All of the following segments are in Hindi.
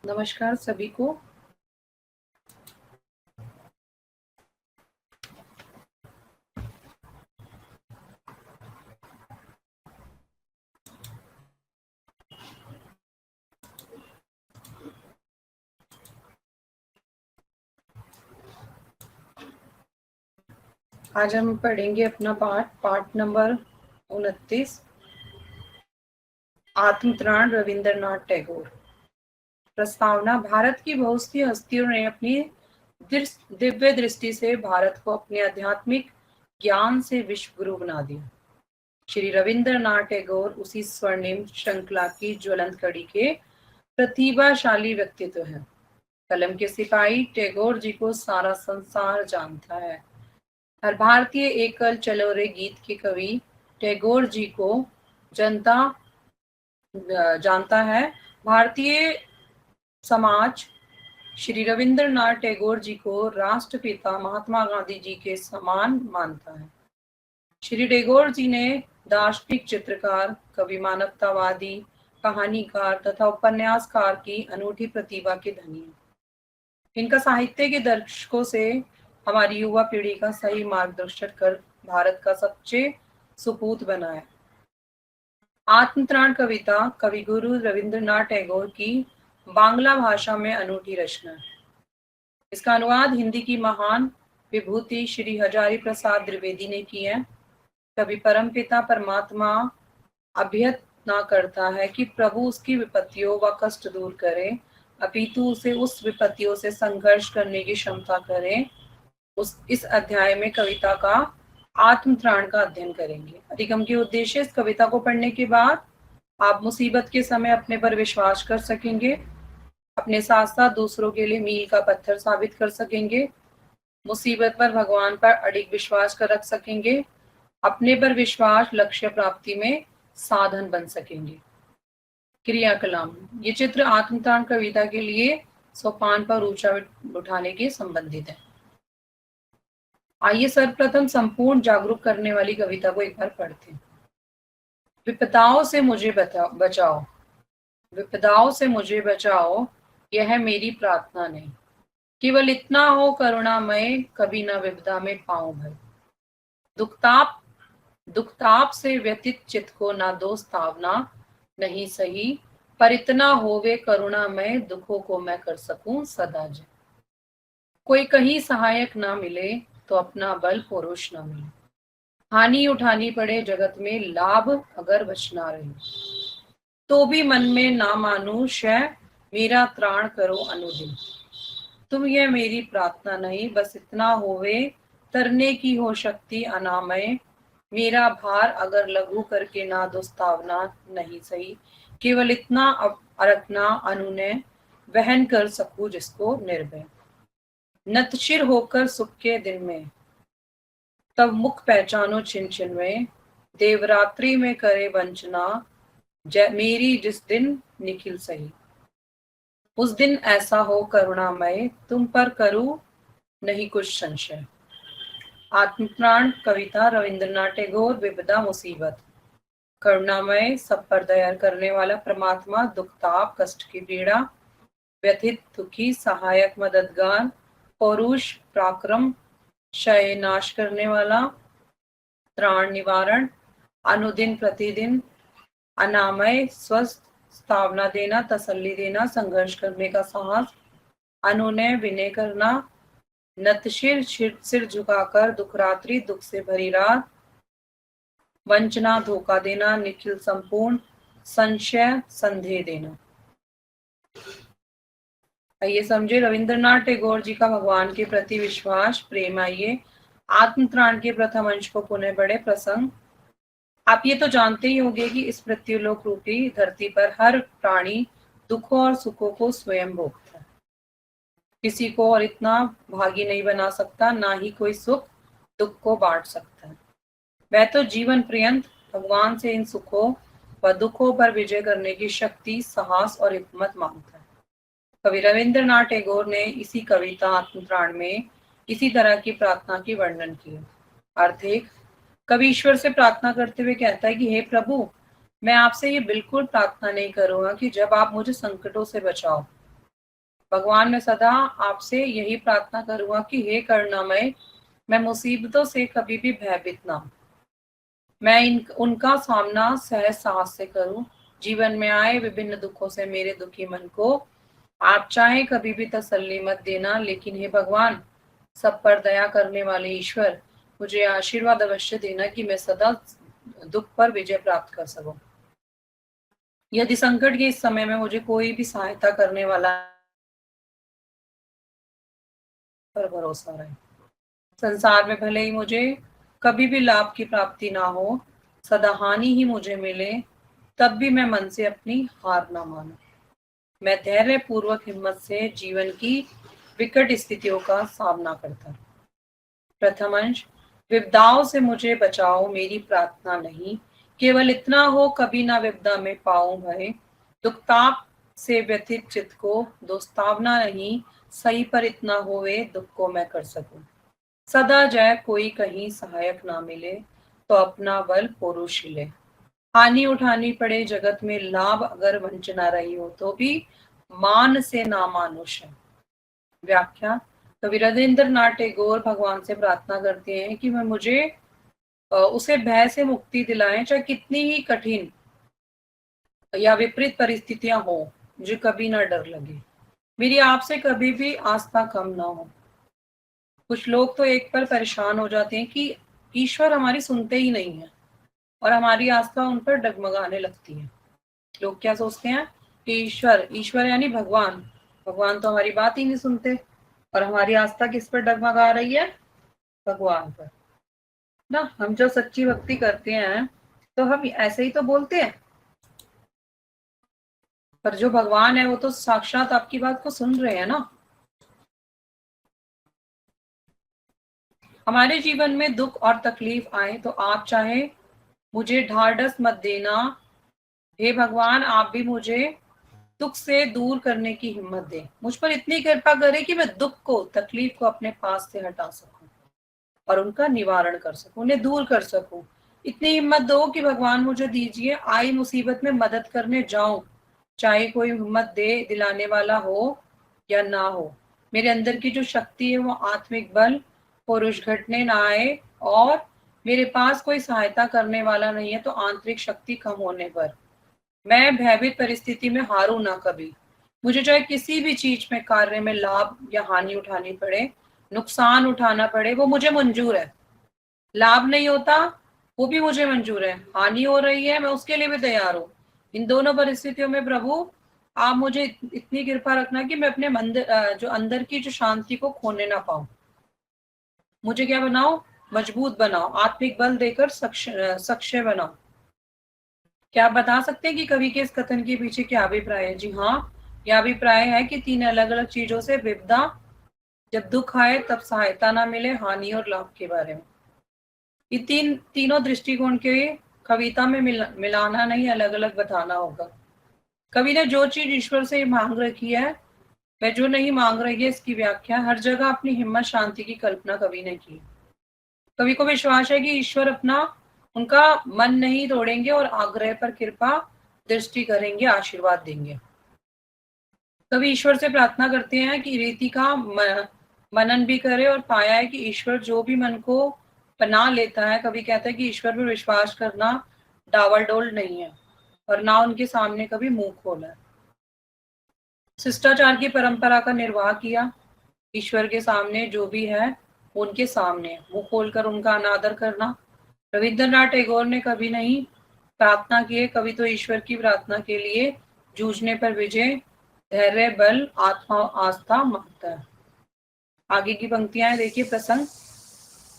नमस्कार सभी को। आज हम पढ़ेंगे अपना पाठ नंबर 29, आत्मत्राण रविंद्रनाथ टैगोर। प्रस्तावना। भारत की बहुत सी हस्तियों ने अपनी दिव्य दृष्टि से भारत को अपने आध्यात्मिक ज्ञान से विश्व गुरु बना दिया। श्री रविंद्रनाथ टैगोर उसी स्वर्णिम श्रृंखला की ज्वलंत कड़ी के प्रतिभाशाली व्यक्तित्व है। कलम के सिपाही टैगोर जी को सारा संसार जानता है। हर भारतीय एकल चलो रे गीत के कवि टैगोर जी को जनता जानता है। भारतीय समाज श्री रविंद्रनाथ टैगोर जी को राष्ट्रपिता महात्मा गांधी जी के समान मानता है। श्री टैगोर जी ने दार्शनिक, चित्रकार, कवि, मानवतावादी, कहानीकार तथा उपन्यासकार की अनूठी प्रतिभा के धनी हैं। इनका साहित्य के दर्शकों से हमारी युवा पीढ़ी का सही मार्गदर्शन कर भारत का सच्चे सुपूत बना है। आत्मत्राण कविता कवि गुरु रविंद्रनाथ टैगोर की बांग्ला भाषा में अनूठी रचना है। इसका अनुवाद हिंदी की महान विभूति श्री हजारी प्रसाद द्विवेदी ने की है। कवि परमपिता परमात्मा अभ्यर्थना करता है कि प्रभु उसकी विपत्तियों व कष्ट दूर करें, अपितु उसे उस विपत्तियों से संघर्ष करने की क्षमता करें। इस अध्याय में कविता का आत्मत्राण का अध्ययन करेंगे। अधिगम के उद्देश्य। इस कविता को पढ़ने के बाद आप मुसीबत के समय अपने पर विश्वास कर सकेंगे, अपने साथ साथ दूसरों के लिए मील का पत्थर साबित कर सकेंगे, मुसीबत पर भगवान पर अडिग विश्वास कर रख सकेंगे, अपने पर विश्वास लक्ष्य प्राप्ति में साधन बन सकेंगे। क्रिया कलाम। ये चित्र आत्मत्राण कविता के लिए सोपान पर ऊंचा उठाने के संबंधित है। आइए सर्वप्रथम संपूर्ण जागरूक करने वाली कविता को एक बार पढ़ते हैं। विपदाओं से मुझे बचाओ, विपदाओं से मुझे बचाओ, यह मेरी प्रार्थना नहीं। केवल इतना हो करुणामय, कभी न विपदा में पाऊं भय। दुखताप दुखताप से व्यतीत चित्त को ना दो स्थावना, नहीं सही, पर इतना होवे करुणामय, दुखों को मैं कर सकूं सदा जय। कोई कहीं सहायक ना मिले तो अपना बल पुरुष न मिले। हानि उठानी पड़े जगत में, लाभ अगर बचना रहे, तो भी मन में ना मानू शय, मेरा त्राण करो अनुदिन। तुम यह मेरी प्रार्थना नहीं, बस इतना होवे तरने की हो शक्ति अनामय। मेरा भार अगर लघु करके ना दोस्तावना, नहीं सही, केवल इतना रखना अनुनय, वहन कर सकूं जिसको निर्भय। नतशिर होकर सुख के दिन में, तब मुख पहचानो छिन छिन में। देवरात्रि में करे वंचना, मेरी जिस दिन निखिल सही। उस दिन ऐसा हो करुणामय, तुम पर करूं नहीं कुछ संशय। आत्मप्राण कविता रविंद्रनाथ टैगोर। विपदा मुसीबत। करुणामय सब पर दया करने वाला परमात्मा, दुखताप कष्ट की पीड़ा, व्यथित दुखी सहायक मददगार, पौरुष पराक्रम क्षय नाश करने वाला, त्राण निवारण, अनुदिन प्रतिदिन, अनामय स्वस्थ स्थावना देना, तसल्ली देना, संघर्ष करने का साहस, अनुनय विनय करना, नतशिर सिर झुकाकर, दुखरात्रि दुख से भरी रात, वंचना धोखा देना, निखिल संपूर्ण, संशय संदेह देना। आइए समझे रविंद्रनाथ टैगोर जी का भगवान के प्रति विश्वास प्रेम। आइए आत्मत्राण के प्रथम अंश को पुनः पढ़े। प्रसंग। आप ये तो जानते ही होंगे कि इस मृत्युलोक रूपी धरती पर हर प्राणी दुखों और सुखों को स्वयं भोगता है। किसी को और इतना भागी नहीं बना सकता, ना ही कोई सुख दुख को बांट सकता है। वह तो जीवन पर्यंत भगवान से इन सुखों व दुखों पर विजय करने की शक्ति, साहस और हिम्मत मांगता है। कवि रविंद्रनाथ टैगोर ने इसी कविता आत्मत्राण में इसी तरह की प्रार्थना की वर्णन की है। अर्थ एक, कवि ईश्वर से प्रार्थना करते हुए कहता है कि हे प्रभु, मैं आपसे ये बिल्कुल प्रार्थना नहीं करूंगा कि जब आप मुझे संकटों से बचाओ, भगवान मैं सदा आपसे यही प्रार्थना करूंगा कि हे करुणामय, मैं मुसीबतों से कभी भी भयभीत ना हूं। मैं उनका सामना सहज साहस से करूं। जीवन में आए विभिन्न दुखों से मेरे दुखी मन को आप चाहे कभी भी तसल्ली मत देना, लेकिन हे भगवान, सब पर दया करने वाले ईश्वर, मुझे आशीर्वाद अवश्य देना कि मैं सदा दुख पर विजय प्राप्त कर सकूं। यदि संकट के इस समय में मुझे कोई भी सहायता करने वाला पर भरोसा रहे। संसार में भले ही मुझे कभी भी लाभ की प्राप्ति ना हो, सदा हानि ही मुझे मिले, तब भी मैं मन से अपनी हार ना मानूं। मैं धैर्य पूर्वक हिम्मत से जीवन की विकट स्थितियों का सामना करता। प्रथम अंश, विपदाओं से मुझे बचाओ मेरी प्रार्थना नहीं, केवल इतना हो कभी ना विपदा में पाऊं भय। दुखताप से व्यथित चित्त को दोस्तावना नहीं, सही पर इतना होवे दुख को मैं कर सकूं। सदा जय कोई कहीं सहायक ना मिले, तो अपना बल पुरुष ले। हानि उठानी पड़े जगत में, लाभ अगर वंचना रही हो तो भी मान से ना मानुष है। व्याख्या, कवि रविंद्रनाथ टैगोर भगवान से प्रार्थना करते हैं कि मैं मुझे उसे भय से मुक्ति दिलाएं, चाहे कितनी ही कठिन या विपरीत परिस्थितियां हो, मुझे कभी ना डर लगे, मेरी आपसे कभी भी आस्था कम ना हो। कुछ लोग तो एक पर परेशान हो जाते हैं कि ईश्वर हमारी सुनते ही नहीं है और हमारी आस्था उन पर डगमगाने लगती है। लोग क्या सोचते हैं कि ईश्वर ईश्वर यानी भगवान, भगवान तो हमारी बात ही नहीं सुनते, और हमारी आस्था किस पर डगमगा रही है? भगवान पर ना। हम जो सच्ची भक्ति करते हैं तो हम ऐसे ही तो बोलते हैं, पर जो भगवान है वो तो साक्षात आपकी बात को सुन रहे हैं ना। हमारे जीवन में दुख और तकलीफ आए तो आप चाहे मुझे ढाढ़स मत देना, हे भगवान आप भी मुझे दुख से दूर करने की हिम्मत दे। मुझ पर इतनी कृपा करे कि मैं दुख को, तकलीफ को अपने पास से हटा सकूं और उनका निवारण कर सकूं, उन्हें दूर कर सकूं। इतनी हिम्मत दो कि भगवान मुझे दीजिए, आई मुसीबत में मदद करने जाऊं, चाहे कोई हिम्मत दे दिलाने वाला हो या ना हो। मेरे अंदर की जो शक्ति है वो आत्मिक बल पुरुष घटने ना आए, और मेरे पास कोई सहायता करने वाला नहीं है तो आंतरिक शक्ति कम होने पर मैं भयभीत परिस्थिति में हारूं ना कभी। मुझे चाहे किसी भी चीज में, कार्य में लाभ या हानि उठानी पड़े, नुकसान उठाना पड़े, वो मुझे मंजूर है। लाभ नहीं होता वो भी मुझे मंजूर है, हानि हो रही है मैं उसके लिए भी तैयार हूँ। इन दोनों परिस्थितियों में प्रभु आप मुझे इतनी कृपा रखना कि मैं अपने जो अंदर की जो शांति को खोने ना पाऊं। मुझे क्या बनाओ? मजबूत बनाओ, आत्मिक बल देकर सक्रिय बनाओ। क्या आप बता सकते हैं कि कवि के इस कथन के पीछे क्या अभिप्राय है? जी हाँ, यह अभिप्राय है कि तीन अलग अलग चीजों से विपदा, जब दुख आए तब सहायता ना मिले, हानि और लाभ के बारे में। ये तीनों दृष्टिकोण के कविता में मिलाना नहीं, अलग अलग बताना होगा। कवि ने जो चीज ईश्वर से मांग रखी है, वह जो नहीं मांग रही है, इसकी व्याख्या हर जगह अपनी हिम्मत शांति की कल्पना कवि ने की। कवि को विश्वास है कि ईश्वर अपना उनका मन नहीं तोड़ेंगे और आग्रह पर कृपा दृष्टि करेंगे, आशीर्वाद देंगे। कवि ईश्वर से प्रार्थना करते हैं कि रीति का मनन भी करे, और पाया है कि ईश्वर जो भी मन को पना लेता है, कवि कहता है कि ईश्वर पर विश्वास करना डावाडोल नहीं है और ना उनके सामने कभी मुंह खोला है। शिष्टाचार की परंपरा का निर्वाह किया, ईश्वर के सामने जो भी है उनके सामने मुंह खोलकर उनका अनादर करना। रविंद्रनाथ टैगोर ने कभी नहीं प्रार्थना की है, कभी तो ईश्वर की प्रार्थना के लिए जूझने पर विजय, धैर्य, बल, आत्मा, आस्था मांगता है। आगे की पंक्तियां हैं, देखिए प्रसंग।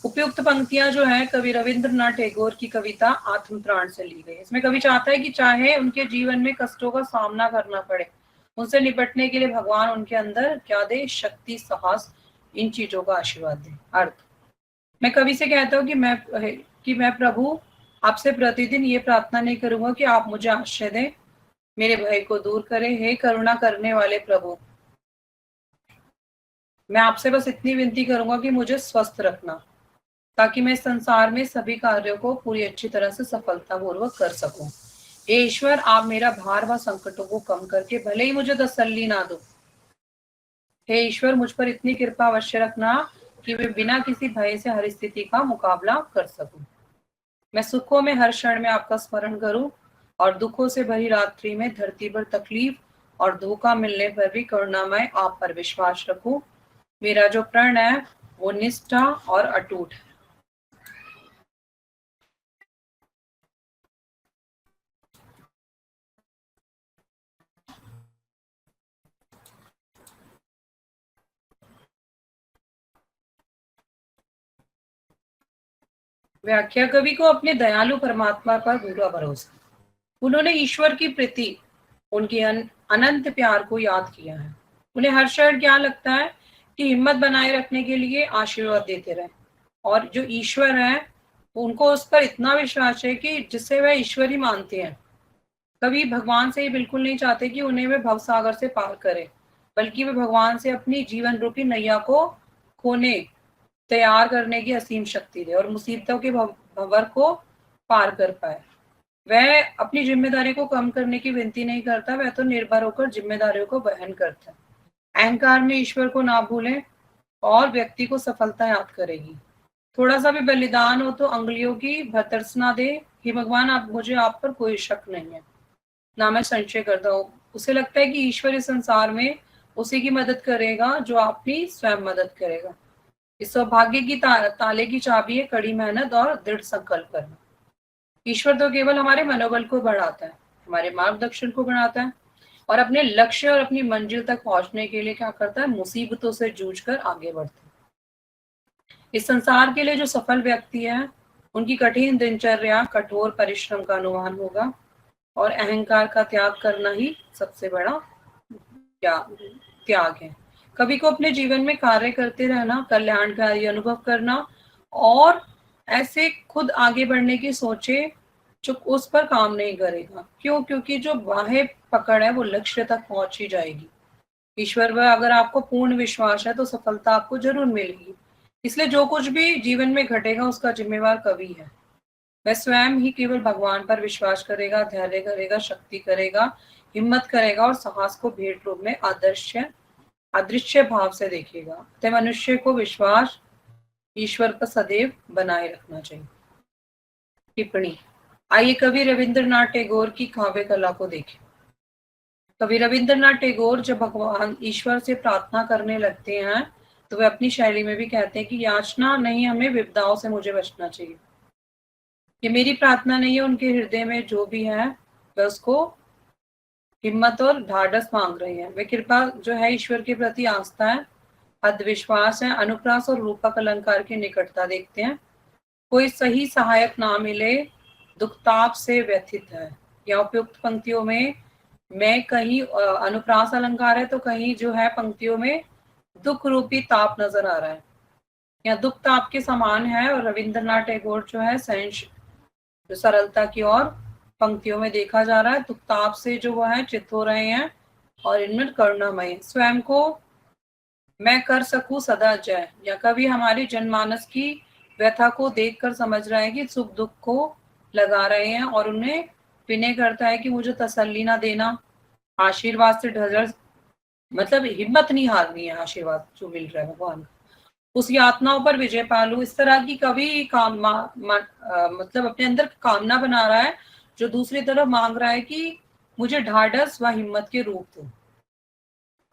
उपयुक्त पंक्तियां जो है कवि रविंद्रनाथ टैगोर की कविता आत्म प्राण से ली गई। इसमें कवि चाहता है कि चाहे उनके जीवन में कष्टों का सामना करना पड़े, उनसे निपटने के लिए भगवान उनके अंदर क्या दे? शक्ति, साहस, इन चीजों का आशीर्वाद दे। अर्थ, मैं कवि से कहता हूँ कि मैं प्रभु आपसे प्रतिदिन ये प्रार्थना नहीं करूंगा कि आप मुझे आश्रय दें, मेरे भय को दूर करें। हे करुणा करने वाले प्रभु, मैं आपसे बस इतनी विनती करूंगा कि मुझे स्वस्थ रखना, ताकि मैं संसार में सभी कार्यों को पूरी अच्छी तरह से सफलतापूर्वक कर सकूं। हे ईश्वर, आप मेरा भार व संकटों को कम करके भले ही मुझे तसल्ली ना दो, हे ईश्वर, मुझ पर इतनी कृपा अवश्य रखना कि मैं बिना किसी भय से हर स्थिति का मुकाबला कर सकूं। मैं सुखों में हर क्षण में आपका स्मरण करूं और दुखों से भरी रात्रि में धरती पर तकलीफ और धोखा मिलने पर भी करुणामय आप पर विश्वास रखूं। मेरा जो प्रण है वो निष्ठा और अटूट है। व्याख्या, कवि को अपने दयालु परमात्मा पर पूरा भरोसा। उन्होंने ईश्वर की प्रीति, उनके अनंत प्यार को याद किया है। उन्हें हर क्षण क्या लगता है कि हिम्मत बनाए रखने के लिए आशीर्वाद देते रहे, और जो ईश्वर है उनको उस पर इतना विश्वास है कि जिसे वह ईश्वर ही मानते हैं। कभी भगवान से ये बिल्कुल नहीं चाहते कि उन्हें वे भवसागर से पार करे, बल्कि वे भगवान से अपनी जीवन रूपी नैया को खोने तैयार करने की असीम शक्ति दे और मुसीबतों के भंवर को पार कर पाए। वह अपनी जिम्मेदारी को कम करने की विनती नहीं करता, वह तो निर्भर होकर जिम्मेदारियों को वहन करता है। अहंकार में ईश्वर को ना भूलें और व्यक्ति को सफलता याद करेगी। थोड़ा सा भी बलिदान हो तो अंगुलियों की भर्त्सना दे कि भगवान आप पर कोई शक नहीं है, ना मैं संशय करता हूँ। उसे लगता है कि ईश्वर इस संसार में उसी की मदद करेगा जो अपनी स्वयं मदद करेगा। इस सौभाग्य की ताले की चाबी है कड़ी मेहनत और दृढ़ संकल्प करना। ईश्वर तो केवल हमारे मनोबल को बढ़ाता है, हमारे मार्गदर्शन को बढ़ाता है और अपने लक्ष्य और अपनी मंजिल तक पहुंचने के लिए क्या करता है, मुसीबतों से जूझकर आगे बढ़ता है। इस संसार के लिए जो सफल व्यक्ति है उनकी कठिन दिनचर्या कठोर परिश्रम का अनुमान होगा और अहंकार का त्याग करना ही सबसे बड़ा त्याग है। कवि को अपने जीवन में कार्य करते रहना, कल्याणकारी अनुभव करना और ऐसे खुद आगे बढ़ने की सोचे जो उस पर काम नहीं करेगा। क्यों? क्योंकि जो बाहें पकड़ है वो लक्ष्य तक पहुंच ही जाएगी। ईश्वर पर अगर आपको पूर्ण विश्वास है तो सफलता आपको जरूर मिलेगी। इसलिए जो कुछ भी जीवन में घटेगा उसका जिम्मेवार कवि है। वह स्वयं ही केवल भगवान पर विश्वास करेगा, धैर्य करेगा, शक्ति करेगा, हिम्मत करेगा और साहस को भेंट रूप में अदृश्य भाव से देखेगा। तो मनुष्य को विश्वास ईश्वर पर सदैव बनाए रखना चाहिए। टिप्पणी। आइए कवि रविंद्रनाथ टैगोर की काव्य कला को देखें। कवि रविंद्रनाथ टैगोर जब भगवान ईश्वर से प्रार्थना करने लगते हैं तो वे अपनी शैली में भी कहते हैं कि याचना नहीं, हमें विपदाओं से मुझे बचना चाहिए। ये मेरी प्रार्थना नहीं है, उनके हृदय में जो भी है वह उसको हिम्मत और ढाढ़स मांग रहे हैं। वे कृपा जो है ईश्वर के प्रति आस्था है, विश्वास है, अनुप्रास और रूपक अलंकार की निकटता देखते हैं। कोई सही सहायक ना मिले, दुखताप से व्यथित है। या उपयुक्त पंक्तियों में मैं कहीं अनुप्रास अलंकार है तो कहीं जो है पंक्तियों में दुख रूपी ताप नजर आ रहा है, या दुख ताप के समान है। और रविंद्रनाथ टैगोर जो है जो सरलता की ओर पंक्तियों में देखा जा रहा है, दुख ताप से जो वो है चित हो रहे हैं और इनमें करुणामय स्वयं को मैं कर सकूं सदा जय। या कभी हमारी जनमानस की व्यथा को देखकर समझ रहा है कि सुख दुख को लगा रहे हैं और उन्हें विनय करता है कि मुझे तसल्ली ना देना, आशीर्वाद से ढल, मतलब हिम्मत नहीं हारनी है, आशीर्वाद जो मिल रहा है भगवान का, उस यातनाओं पर विजय पालू। इस तरह की कभी मतलब अपने अंदर कामना बना रहा है जो दूसरी तरफ मांग रहा है कि मुझे ढाढ़स व हिम्मत के रूप दो।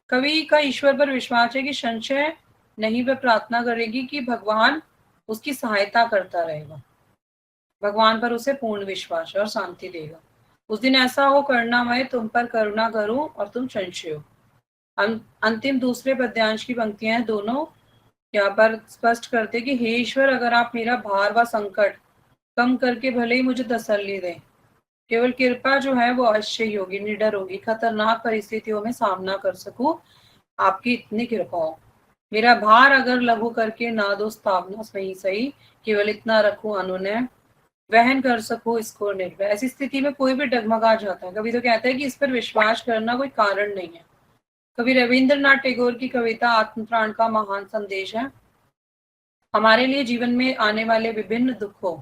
कवि का ईश्वर पर विश्वास है कि संशय नहीं, वह प्रार्थना करेगी कि भगवान उसकी सहायता करता रहेगा। भगवान पर उसे पूर्ण विश्वास और शांति देगा। उस दिन ऐसा हो करना मैं तुम पर करुणा करूं और तुम संशय हो। अंतिम दूसरे पद्यांश की पंक्तियां हैं, दोनों यहाँ पर स्पष्ट करते कि हे ईश्वर, अगर आप मेरा भार व संकट कम करके भले ही मुझे तसल्ली दें, केवल कृपा जो है वो अवश्य ही होगी, निडर होगी, खतरनाक परिस्थितियों में सामना कर सकूं, आपकी इतनी कृपा हो। मेरा भार अगर लघु करके ना दो स्थावना सही सही, केवल इतना रखूं अनुनय, वहन कर सकूं इसको निर्भय। ऐसी स्थिति में कोई भी डगमगा जाता है। कभी तो कहता है कि इस पर विश्वास करना कोई कारण नहीं है। कवि रविंद्रनाथ टैगोर की कविता आत्मप्राण का महान संदेश है। हमारे लिए जीवन में आने वाले विभिन्न दुखों,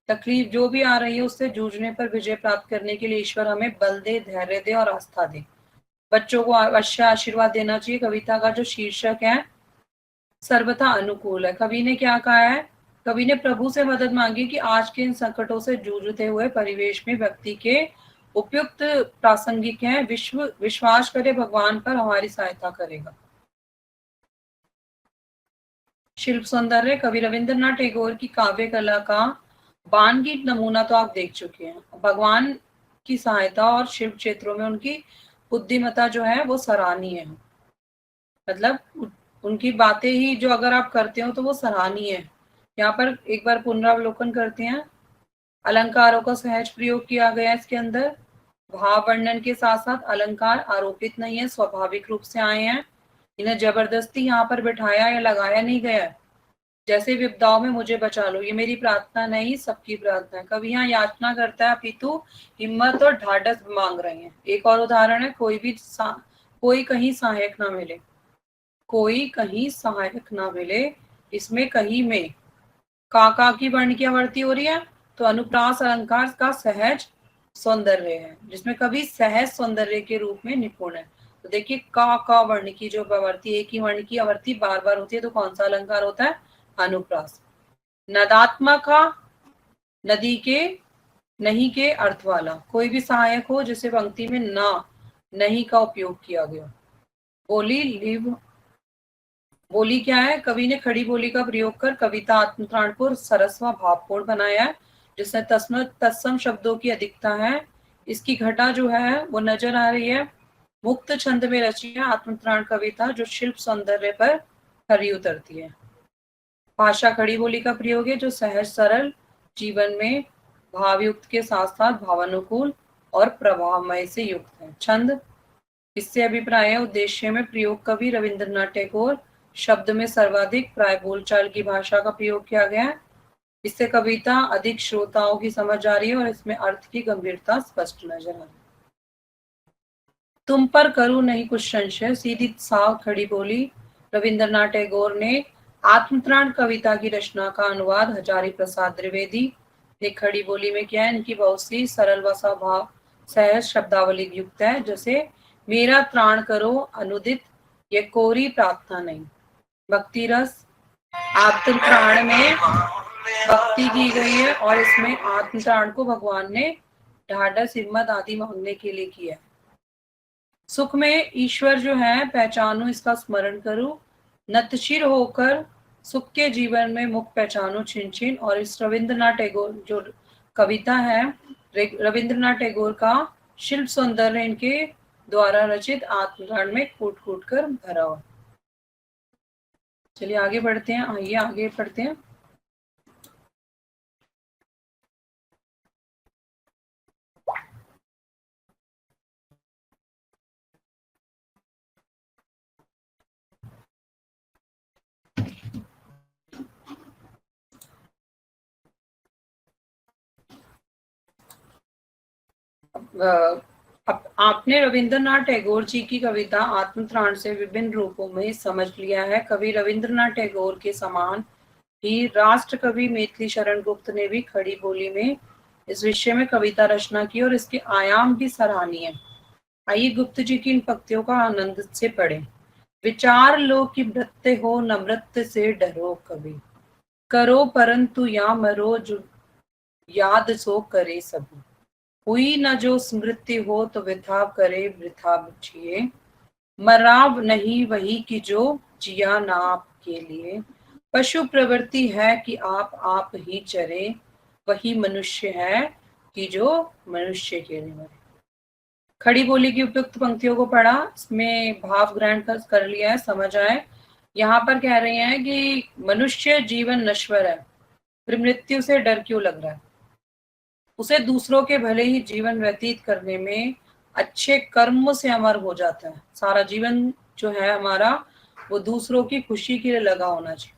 तकलीफ जो भी आ रही है उससे जूझने पर विजय प्राप्त करने के लिए ईश्वर हमें बल दे, धैर्य दे और आस्था दे। बच्चों को अवश्य आशीर्वाद देना चाहिए। कविता का जो शीर्षक है सर्वथा अनुकूल है। कवि ने क्या कहा है? कवि ने प्रभु से मदद मांगी कि आज के इन संकटों से जूझते हुए परिवेश में व्यक्ति के उपयुक्त प्रासंगिक है, विश्वास करे भगवान पर हमारी सहायता करेगा। शिल्प सौंदर्य, कवि रविंद्रनाथ टैगोर की काव्य कला का बानगीत नमूना तो आप देख चुके हैं। भगवान की सहायता और शिल्प क्षेत्रों में उनकी बुद्धिमत्ता जो है वो सराहनीय है। मतलब उनकी बातें ही जो अगर आप करते हो तो वो सराहनीय है। यहाँ पर एक बार पुनरावलोकन करते हैं। अलंकारों का सहज प्रयोग किया गया है इसके अंदर। भाव वर्णन के साथ साथ अलंकार आरोपित नहीं है, स्वाभाविक रूप से आए हैं। इन्हें जबरदस्ती यहाँ पर बिठाया या लगाया नहीं गया। जैसे विपदाओं में मुझे बचा लो, ये मेरी प्रार्थना नहीं, सबकी प्रार्थना है। कवि यहाँ याचना करता है अपितु हिम्मत और ढाढ़स मांग रहे हैं। एक और उदाहरण है, कोई कहीं सहायक ना मिले, कोई कहीं सहायक ना मिले। इसमें कहीं में का की वर्ण की आवर्ती हो रही है, तो अनुप्रास अलंकार का सहज सौंदर्य है, जिसमें कभी सहज सौंदर्य के रूप में निपुण है। तो देखिए का वर्ण की जो आवर्ती, एक ही वर्ण की आवर्ती बार बार होती है, तो कौन सा अलंकार होता है? अनुप्रास। नदात्मक, नदी के नहीं के अर्थ वाला, कोई भी सहायक हो जिसे पंक्ति में ना नहीं का उपयोग किया गया। बोली लिव, बोली क्या है? कवि ने खड़ी बोली का प्रयोग कर कविता आत्मत्राण को सरस व भावपूर्ण बनाया है, जिसमें तत्सम शब्दों की अधिकता है। इसकी घटा जो है वो नजर आ रही है। मुक्त छंद में रची है आत्मत्राण कविता, जो शिल्प सौंदर्य पर खरी उतरती है। भाषा खड़ी बोली का प्रयोग है, जो सहज सरल जीवन में भावयुक्त के साथ साथ भावानुकूल और प्रभावमय से युक्त है। छंद, इससे अभिप्राय है उद्देश्य में प्रयोग। कवि रविंद्रनाथ टैगोर शब्द में सर्वाधिक प्राय बोलचाल की भाषा का प्रयोग किया गया है। इससे कविता अधिक श्रोताओं की समझ आ रही है और इसमें अर्थ की गंभीरता स्पष्ट नजर आ रही है। तुम पर करूं नहीं कुछ संशय, सीधी साव खड़ी बोली। रविंद्रनाथ टैगोर ने आत्मत्राण कविता की रचना का अनुवाद हजारी प्रसाद द्विवेदी ने खड़ी बोली में किया है। इनकी बहुत सी सरल व स्वभाव सहज शब्दावली युक्त है, जैसे मेरा त्राण करो अनुदित, ये कोरी प्रार्थना नहीं। भक्ति रस, आत्मत्राण में भक्ति की गई है और इसमें आत्मत्राण को भगवान ने ढाढ़स हिम्मत आदि मांगने के लिए किया है। सुख में ईश्वर जो है पहचानो, इसका स्मरण करो, नतशिर होकर सुख के जीवन में मुख पहचानो छिन छिन। और इस रविंद्रनाथ टैगोर जो कविता है, रविंद्रनाथ टैगोर का शिल्प सौंदर्य इनके द्वारा रचित आत्मत्राण में कूट कूट कर भरा हुआ। चलिए आगे बढ़ते हैं, आइए आगे पढ़ते हैं। आपने रविंद्रनाथ टैगोर जी की कविता आत्मत्राण से विभिन्न रूपों में समझ लिया है। कवि रविंद्रनाथ टैगोर के समान ही राष्ट्र कवि मैथिली शरण गुप्त ने भी खड़ी बोली में इस विषय में कविता रचना की और इसके आयाम भी सराहनीय है। आइए गुप्त जी की इन पंक्तियों का आनंद से पढ़ें। विचार लो कि मृत्य हो न मृत्य से डरो कभी, करो परंतु या मरो जो याद सो करे सभी, हुई न जो स्मृति हो तो वृथा करे वृथा बचिए, मराब नहीं वही की जो जिया ना आपके लिए, पशु प्रवृत्ति है कि आप ही चरे, वही मनुष्य है कि जो मनुष्य के लिए मरे। खड़ी बोली की उपयुक्त पंक्तियों को पढ़ा, इसमें भाव ग्रहण कर लिया है, समझ आए। यहाँ पर कह रहे हैं कि मनुष्य जीवन नश्वर है, फिर मृत्यु से डर क्यों लग रहा है? उसे दूसरों के भले ही जीवन व्यतीत करने में अच्छे कर्म से अमर हो जाता है। सारा जीवन जो है हमारा वो दूसरों की खुशी के लिए लगा होना चाहिए।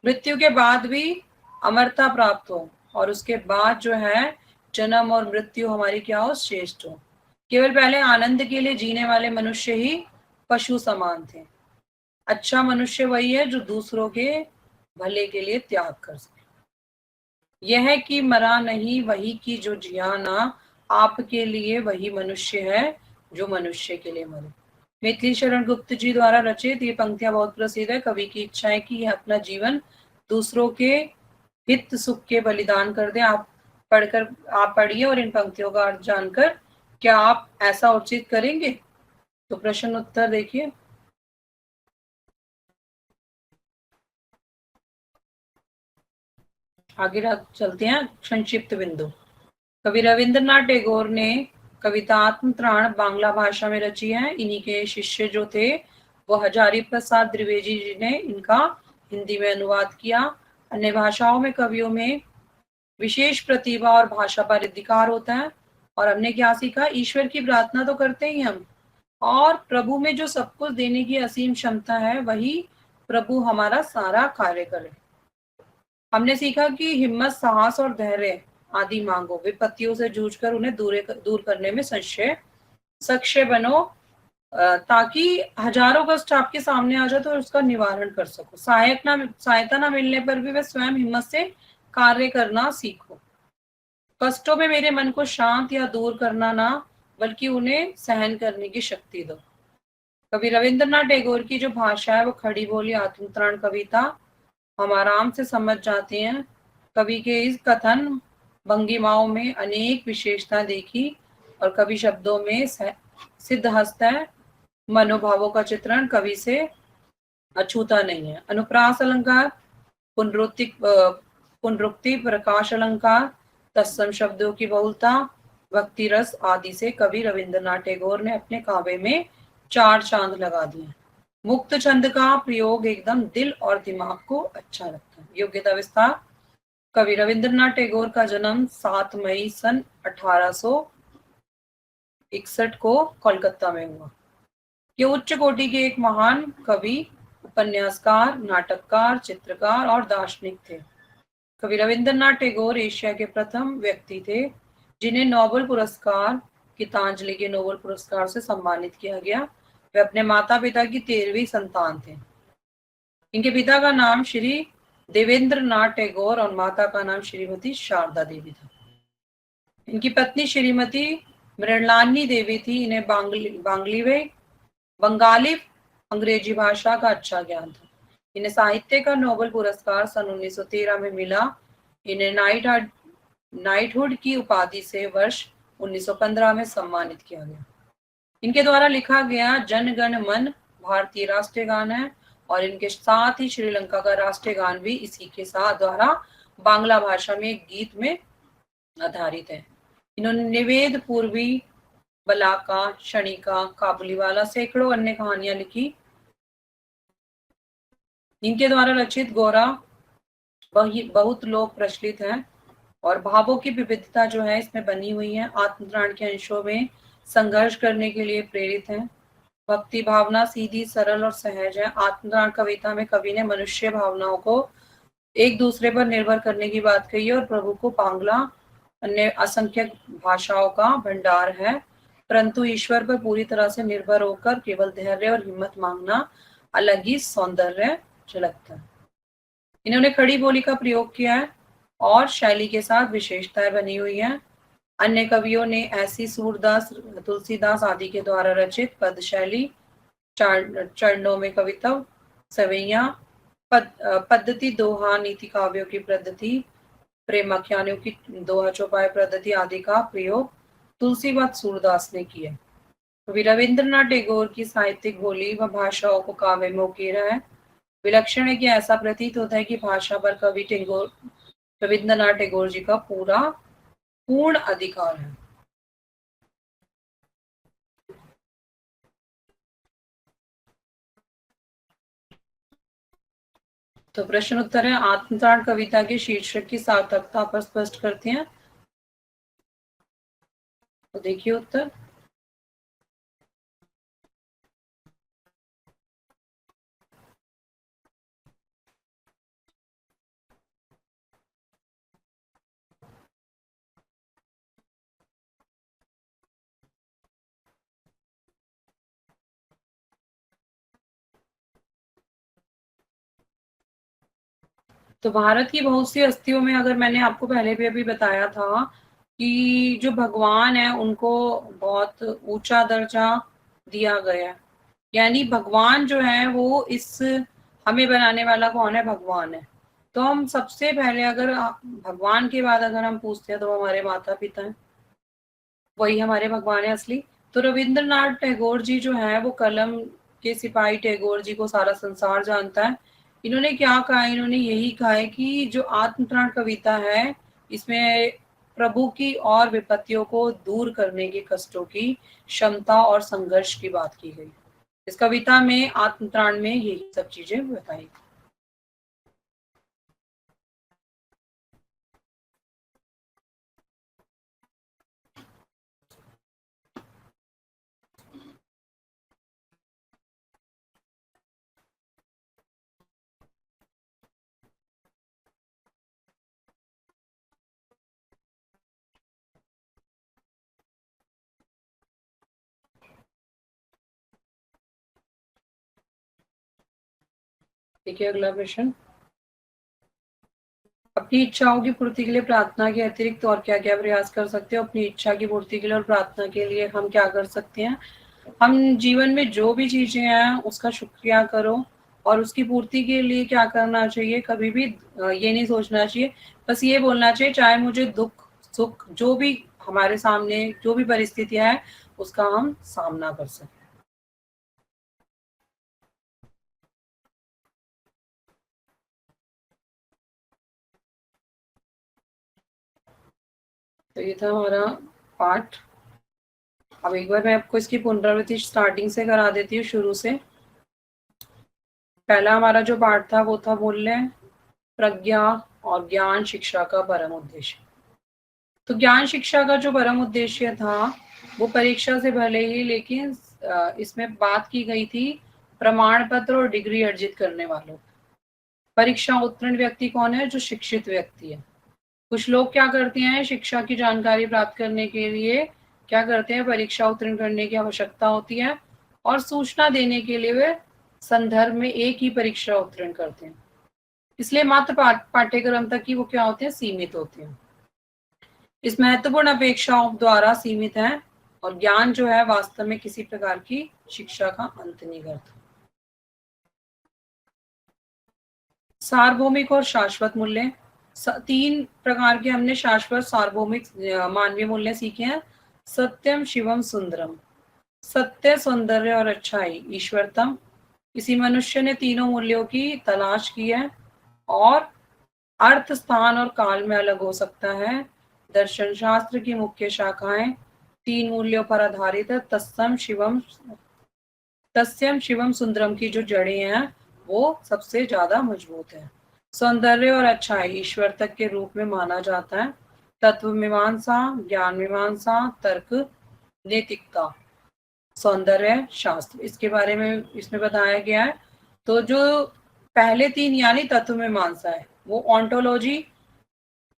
मृत्यु के बाद भी अमरता प्राप्त हो और उसके बाद जो है जन्म और मृत्यु हमारी क्या हो? श्रेष्ठ हो। केवल पहले आनंद के लिए जीने वाले मनुष्य ही पशु समान थे। अच्छा मनुष्य वही है जो दूसरों के भले के लिए त्याग कर सके। यह कि मरा नहीं वही की जो जिया ना आपके लिए, वही मनुष्य है जो मनुष्य के लिए मरे। मिथिली शरण गुप्त जी द्वारा रचित ये पंक्तियां बहुत प्रसिद्ध है। कवि की इच्छा है कि अपना जीवन दूसरों के हित सुख के बलिदान कर दे। आप पढ़िए और इन पंक्तियों का अर्थ जानकर क्या आप ऐसा उचित करेंगे? तो प्रश्न उत्तर देखिए। आगे चलते हैं, संक्षिप्त बिंदु। कवि रविंद्रनाथ टैगोर ने कविता आत्मत्राण बांग्ला भाषा में रची है। इन्हीं के शिष्य जो थे वो हजारी प्रसाद द्विवेदी जी ने इनका हिंदी में अनुवाद किया। अन्य भाषाओं में कवियों में विशेष प्रतिभा और भाषा पर अधिकार होता है। और हमने क्या सीखा? ईश्वर की प्रार्थना तो करते ही हम, और प्रभु में जो सब कुछ देने की असीम क्षमता है वही प्रभु हमारा सारा कार्य करे। हमने सीखा कि हिम्मत, साहस और धैर्य आदि मांगो, विपत्तियों से जूझकर उन्हें दूर करने में सक्रिय बनो, ताकि हजारों कष्ट आपके सामने आ जाए तो उसका निवारण कर सको। सहायता ना मिलने पर भी वे स्वयं हिम्मत से कार्य करना सीखो। कष्टों में मेरे मन को शांत या दूर करना ना, बल्कि उन्हें सहन करने की शक्ति दो। कवि रविंद्रनाथ टैगोर की जो भाषा है वो खड़ी बोली आत्मत्राण कविता हम आराम से समझ जाते हैं। कवि के इस कथन भंगिमाओं में अनेक विशेषता देखी और कवि शब्दों में सिद्ध हस्त है। मनोभावों का चित्रण कवि से अछूता नहीं है। अनुप्रास अलंकार, पुनरुक्ति, प्रकाश अलंकार, तत्सम शब्दों की बहुलता, भक्ति रस आदि से कवि रविंद्रनाथ टैगोर ने अपने काव्य में चार चांद लगा दिए। मुक्त छंद का प्रयोग एकदम दिल और दिमाग को अच्छा लगता है। योग्यता विस्तार। कवि रविंद्रनाथ टैगोर का जन्म 7 मई सन 1861 को कोलकाता में हुआ। ये उच्च कोटि के एक महान कवि, उपन्यासकार, नाटककार, चित्रकार और दार्शनिक थे। कवि रविंद्रनाथ टैगोर एशिया के प्रथम व्यक्ति थे जिन्हें नोबेल पुरस्कार, गीतांजलि के नोबेल पुरस्कार से सम्मानित किया गया। वे अपने माता पिता की 13वीं संतान थे। इनके पिता का नाम श्री देवेंद्र नाथ टैगोर और माता का नाम श्रीमती शारदा देवी था। इनकी पत्नी श्रीमती मृणालिनी देवी थी। इन्हें बंगाली अंग्रेजी भाषा का अच्छा ज्ञान था। इन्हें साहित्य का नोबेल पुरस्कार सन 1913 में मिला। इन्हें नाइटहुड की उपाधि से वर्ष 1915 में सम्मानित किया गया। इनके द्वारा लिखा गया जन गण मन भारतीय राष्ट्रीय गान है और इनके साथ ही श्रीलंका का राष्ट्रीय गान भी इसी के साथ द्वारा बांग्ला भाषा में एक गीत में आधारित है। इन्होंने निवेद, पूर्वी, बलाका, क्षणिका, काबुलीवाला सैकड़ों अन्य कहानियां लिखी। इनके द्वारा रचित गोरा बहुत लोक प्रचलित है और भावों की विविधता जो है इसमें बनी हुई है। आत्मत्राण के अंशों में संघर्ष करने के लिए प्रेरित है। भक्ति भावना सीधी, सरल और सहज है। आत्मत्राण कविता में कवि ने मनुष्य भावनाओं को एक दूसरे पर निर्भर करने की बात कही है और प्रभु को बांग्ला अन्य असंख्य भाषाओं का भंडार है, परंतु ईश्वर पर पूरी तरह से निर्भर होकर केवल धैर्य और हिम्मत मांगना अलग ही सौंदर्य झलकता है। इन्होंने खड़ी बोली का प्रयोग किया है और शैली के साथ विशेषताएं बनी हुई है। अन्य कवियों ने ऐसी सूरदास, तुलसीदास आदि के द्वारा रचित पद शैली, चरणों में कविता, सवैया, पद्धति, दोहा, नीति काव्यों की पद्धति, प्रेमाख्यानों की दोहा चौपाई पद्धति आदि का प्रयोग तुलसीवत सूरदास ने किया। कवि रविंद्रनाथ टैगोर की साहित्यिक बोली व भाषाओं को काव्य में उकेरा है। विलक्षण है कि ऐसा प्रतीत होता है कि भाषा पर कवि रविंद्रनाथ टैगोर जी का पूर्ण अधिकार है। तो प्रश्न उत्तर है, आत्मत्राण कविता के शीर्षक की सार्थकता पर स्पष्ट करते हैं। तो देखिए उत्तर। तो भारत की बहुत सी हस्तियों में, अगर मैंने आपको पहले भी अभी बताया था कि जो भगवान है उनको बहुत ऊंचा दर्जा दिया गया है। यानी भगवान जो है वो इस हमें बनाने वाला कौन है? भगवान है। तो हम सबसे पहले अगर भगवान के बाद अगर हम पूछते हैं तो हमारे माता पिता हैं, वही हमारे भगवान है असली। तो रविंद्रनाथ टैगोर जी जो है वो कलम के सिपाही टैगोर जी को सारा संसार जानता है। इन्होंने क्या कहा है? इन्होंने यही कहा है कि जो आत्मप्राण कविता है इसमें प्रभु की और विपत्तियों को दूर करने के कष्टों की क्षमता और संघर्ष की बात की गई। इस कविता में आत्मत्राण में यही सब चीजें बताई। देखिए अगला क्वेश्चन, अपनी इच्छाओं की पूर्ति के लिए प्रार्थना के अतिरिक्त और क्या क्या प्रयास कर सकते हो? अपनी इच्छा की पूर्ति के लिए और प्रार्थना के लिए हम क्या कर सकते हैं? हम जीवन में जो भी चीजें हैं उसका शुक्रिया करो और उसकी पूर्ति के लिए क्या करना चाहिए? कभी भी ये नहीं सोचना चाहिए, बस ये बोलना चाहिए चाहे मुझे दुख सुख जो भी हमारे सामने जो भी परिस्थितियां है उसका हम सामना कर सकें। तो ये था हमारा पाठ। अब एक बार मैं आपको इसकी पुनरावृत्ति स्टार्टिंग से करा देती हूँ, शुरू से। पहला हमारा जो पाठ था वो था मूल्य, प्रज्ञा और ज्ञान शिक्षा का परम उद्देश्य। तो ज्ञान शिक्षा का जो परम उद्देश्य था वो परीक्षा से भले ही, लेकिन इसमें बात की गई थी प्रमाण पत्र और डिग्री अर्जित करने वालों। परीक्षा उत्तीर्ण व्यक्ति कौन है? जो शिक्षित व्यक्ति है। कुछ लोग क्या करते हैं, शिक्षा की जानकारी प्राप्त करने के लिए क्या करते हैं, परीक्षा उत्तीर्ण करने की आवश्यकता होती है और सूचना देने के लिए वे संदर्भ में एक ही परीक्षा उत्तीर्ण करते हैं। इसलिए मात्र पाठ्यक्रम तक ही वो क्या होते हैं, सीमित होते हैं। इस महत्वपूर्ण अपेक्षाओं द्वारा सीमित है और ज्ञान जो है वास्तव में किसी प्रकार की शिक्षा का अंत नहीं करता। सार्वभौमिक और शाश्वत मूल्य, तीन प्रकार के हमने शाश्वत सार्वभौमिक मानवीय मूल्य सीखे हैं। सत्यम शिवम सुंदरम, सत्य सौंदर्य और अच्छाई, ईश्वरतम, किसी मनुष्य ने तीनों मूल्यों की तलाश की है और अर्थ स्थान और काल में अलग हो सकता है। दर्शन शास्त्र की मुख्य शाखाएं तीन मूल्यों पर आधारित है। तस्यम शिवम सुंदरम की जो जड़ें हैं वो सबसे ज्यादा मजबूत है। सौंदर्य और अच्छाई ईश्वर तक के रूप में माना जाता है। तत्व मीमांसा, ज्ञान मीमांसा, तर्क, नैतिकता, सौंदर्य शास्त्र, इसके बारे में इसमें बताया गया है। तो जो पहले तीन यानी तत्व मीमांसा है वो ऑन्टोलॉजी,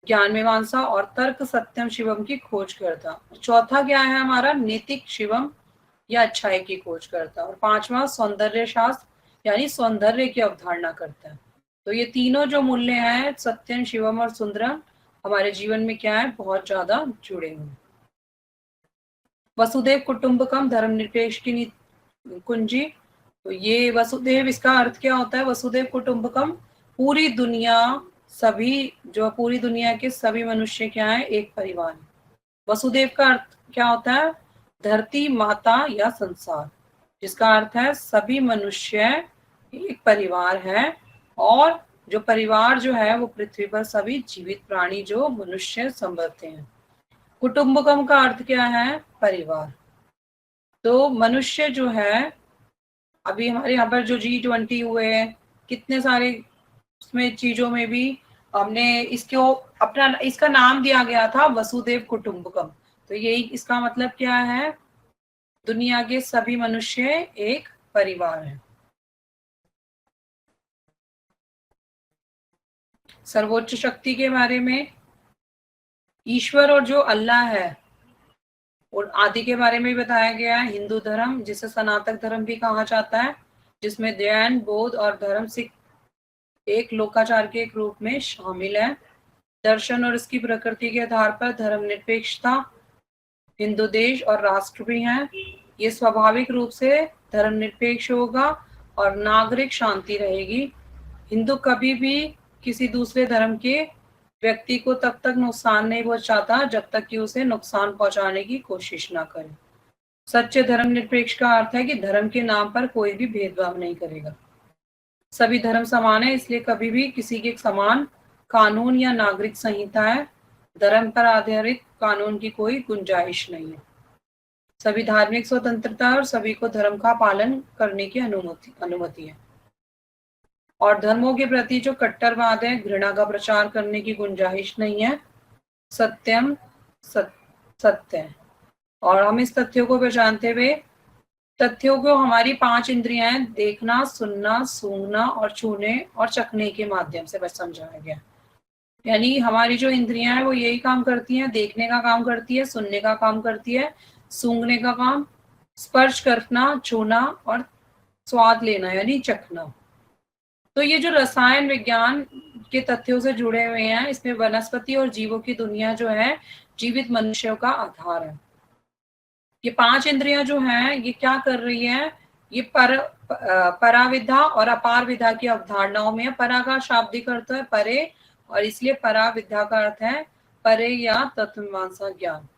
ज्ञान मीमांसा और तर्क सत्यम शिवम की खोज करता। चौथा क्या है हमारा, नैतिक शिवम या अच्छाई की खोज करता। और पांचवा सौंदर्य शास्त्र यानी सौंदर्य की अवधारणा करता है। तो ये तीनों जो मूल्य हैं सत्यम शिवम और सुंदरम हमारे जीवन में क्या है, बहुत ज्यादा जुड़े हुए। वसुदेव कुटुंबकम, धर्मनिरपेक्ष की कुंजी। तो ये वसुदेव, इसका अर्थ क्या होता है? वसुदेव कुटुंबकम, पूरी दुनिया, सभी जो पूरी दुनिया के सभी मनुष्य क्या है, एक परिवार। वसुदेव का अर्थ क्या होता है? धरती माता या संसार, जिसका अर्थ है सभी मनुष्य एक परिवार है और जो परिवार जो है वो पृथ्वी पर सभी जीवित प्राणी जो मनुष्य संभलते हैं। कुटुंबकम का अर्थ क्या है? परिवार। तो मनुष्य जो है, अभी हमारे यहाँ पर जो G20 हुए हैं, कितने सारे उसमें चीजों में भी हमने इसको अपना इसका नाम दिया गया था वसुदेव कुटुंबकम। तो यही इसका मतलब क्या है, दुनिया के सभी मनुष्य एक परिवार है। सर्वोच्च शक्ति के बारे में, ईश्वर और जो अल्लाह है और आदि के बारे में बताया गया है। हिंदू धर्म जिसे सनातन धर्म भी कहा जाता है, जिसमें जैन, बौद्ध और धर्म सिख एक लोकाचार के एक रूप में शामिल है। दर्शन और इसकी प्रकृति के आधार पर धर्मनिरपेक्षता, हिंदू देश और राष्ट्र भी हैं। ये स्वाभाविक रूप से धर्मनिरपेक्ष होगा और नागरिक शांति रहेगी। हिंदू कभी भी किसी दूसरे धर्म के व्यक्ति को तब तक नुकसान नहीं पहुंचाता जब तक कि उसे नुकसान पहुंचाने की कोशिश ना करे। सच्चे धर्मनिरपेक्ष का अर्थ है कि धर्म के नाम पर कोई भी भेदभाव नहीं करेगा। सभी धर्म समान है, इसलिए कभी भी किसी के समान कानून या नागरिक संहिता है, धर्म पर आधारित कानून की कोई गुंजाइश नहीं है। सभी धार्मिक स्वतंत्रता और सभी को धर्म का पालन करने की अनुमति है। और धर्मों के प्रति जो कट्टरवाद है, घृणा का प्रचार करने की गुंजाइश नहीं है। सत्यम सत्य है। और हम इस तथ्यों को पहचानते हुए, तथ्यों को हमारी 5 इंद्रियां हैं, देखना, सुनना, सूंघना और छूने और चखने के माध्यम से बस समझाया गया। यानी हमारी जो इंद्रियां हैं वो यही काम करती हैं, देखने का काम करती है, सुनने का काम करती है, सूंघने का काम, स्पर्श करना, छूना और स्वाद लेना यानी चखना। तो ये जो रसायन विज्ञान के तथ्यों से जुड़े हुए हैं, इसमें वनस्पति और जीवों की दुनिया जो है जीवित मनुष्यों का आधार है। ये 5 इंद्रियां जो हैं ये क्या कर रही है, ये पराविधा और अपार विधा की अवधारणाओं में है। परा का शाब्दिक अर्थ है परे, और इसलिए पराविधा का अर्थ है परे या तत्वमीमांसा ज्ञान।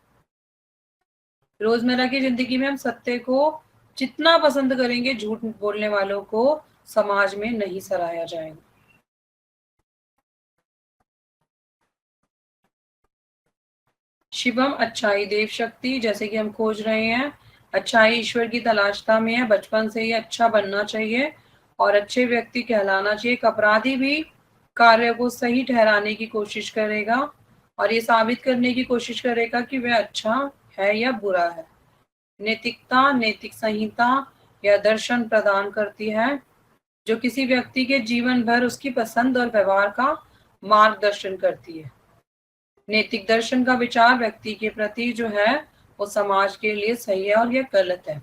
रोजमर्रा की जिंदगी में हम सत्य को जितना पसंद करेंगे, झूठ बोलने वालों को समाज में नहीं सराहा जाएगा। शिवम अच्छाई देव शक्ति, जैसे कि हम खोज रहे हैं, अच्छाई ईश्वर की तलाशता में है। बचपन से ही अच्छा बनना चाहिए और अच्छे व्यक्ति कहलाना चाहिए। एक अपराधी भी कार्य को सही ठहराने की कोशिश करेगा और ये साबित करने की कोशिश करेगा कि वह अच्छा है या बुरा है। नैतिकता नैतिक संहिता या दर्शन प्रदान करती है जो किसी व्यक्ति के जीवन भर उसकी पसंद और व्यवहार का मार्गदर्शन करती है। नैतिक दर्शन का विचार व्यक्ति के प्रति जो है वो समाज के लिए सही है और यह गलत है,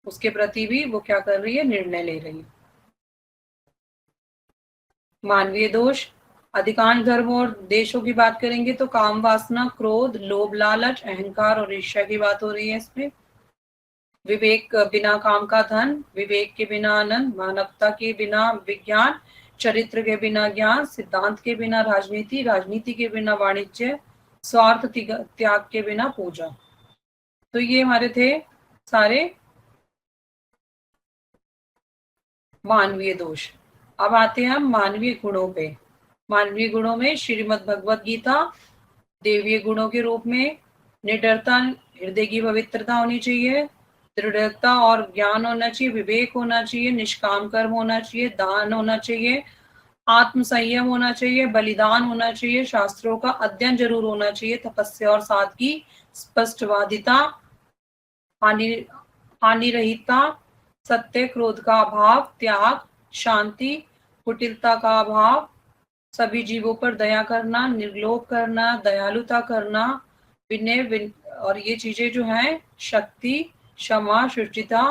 उसके प्रति भी वो क्या कर रही है, निर्णय ले रही है। मानवीय दोष, अधिकांश धर्मों और देशों की बात करेंगे तो काम वासना, क्रोध, लोभ, लालच, अहंकार और ईर्ष्या की बात हो रही है इसमें। विवेक बिना काम का धन, विवेक के बिना आनंद, मानवता के बिना विज्ञान, चरित्र के बिना ज्ञान, सिद्धांत के बिना राजनीति, राजनीति के बिना वाणिज्य, स्वार्थ त्याग के बिना पूजा। तो ये हमारे थे सारे मानवीय दोष। अब आते हैं हम मानवीय गुणों पे। मानवीय गुणों में श्रीमद् भगवत गीता देवीय गुणों के रूप में निडरता, हृदय की पवित्रता होनी चाहिए, दृढ़ता और ज्ञान होना चाहिए, विवेक होना चाहिए, निष्काम कर्म होना चाहिए, दान होना चाहिए, आत्म संयम होना चाहिए, बलिदान होना चाहिए, शास्त्रों का अध्ययन जरूर होना चाहिए, तपस्या और सादगी, स्पष्टवादिता, हानि रहितता, सत्य, क्रोध का अभाव, त्याग, शांति, कुटिलता का अभाव, सभी जीवों पर दया करना, निर्लोभ करना, दयालुता करना, विनय और ये चीजें जो हैं, शक्ति, क्षमा, शुचिता,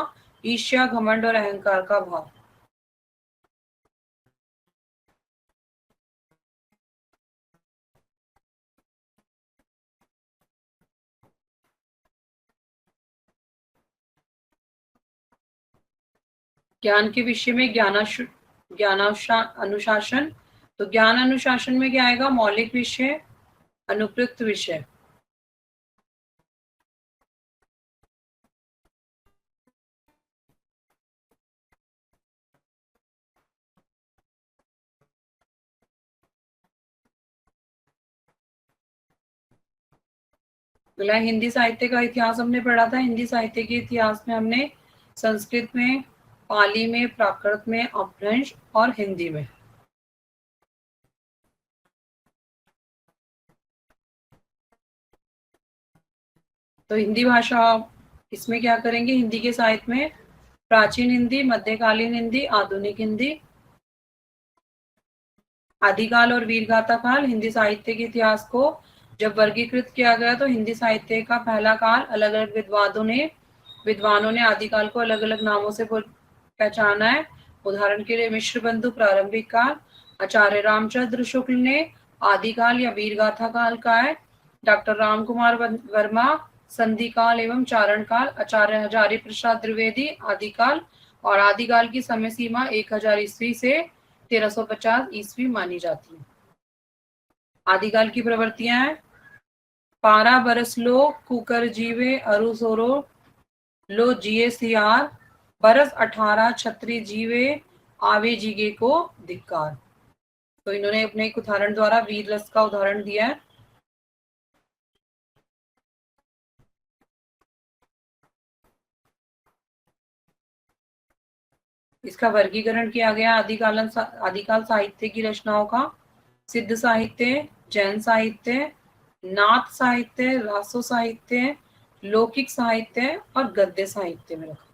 ईर्ष्या, घमंड और अहंकार का भाव। ज्ञान के विषय में अनुशासन, तो ज्ञान अनुशासन में क्या आएगा, मौलिक विषय, अनुप्रयुक्त विषय। अगला हिंदी साहित्य का इतिहास हमने पढ़ा था। हिंदी साहित्य के इतिहास में हमने संस्कृत में, पाली में, प्राकृत में, अपभ्रंश और हिंदी में। तो हिंदी भाषा इसमें क्या करेंगे, हिंदी के साहित्य में प्राचीन हिंदी, मध्यकालीन हिंदी, आधुनिक हिंदी, आदिकाल और वीरगाथा काल। हिंदी साहित्य के इतिहास को जब वर्गीकृत किया गया तो हिंदी साहित्य का पहला काल अलग अलग विद्वानों ने आदिकाल को अलग अलग नामों से पहचाना है। उदाहरण के लिए मिश्र बंधु प्रारंभिक काल, आचार्य रामचंद्र शुक्ल ने आदिकाल या वीरगाथा काल का है डॉक्टर राम कुमार वर्मा, संधि काल एवं चारण काल आचार्य हजारी प्रसाद द्विवेदी, आदिकाल और आदिकाल की समय सीमा 1000 ईस्वी से 1350 ईस्वी मानी जाती है। आदिकाल की प्रवृत्तियां हैं, पारा बरस लो कुकर जीवे अरु सोरो लो जिए सियार, बरस 18 छत्री जीवे आवे जीगे को धिक्कार। तो इन्होंने अपने एक उदाहरण द्वारा वीर रस का उदाहरण दिया है। इसका वर्गीकरण किया गया आदिकाल साहित्य की रचनाओं का, सिद्ध साहित्य, जैन साहित्य, नाथ साहित्य, रासो साहित्य, लौकिक साहित्य और गद्य साहित्य में रखा।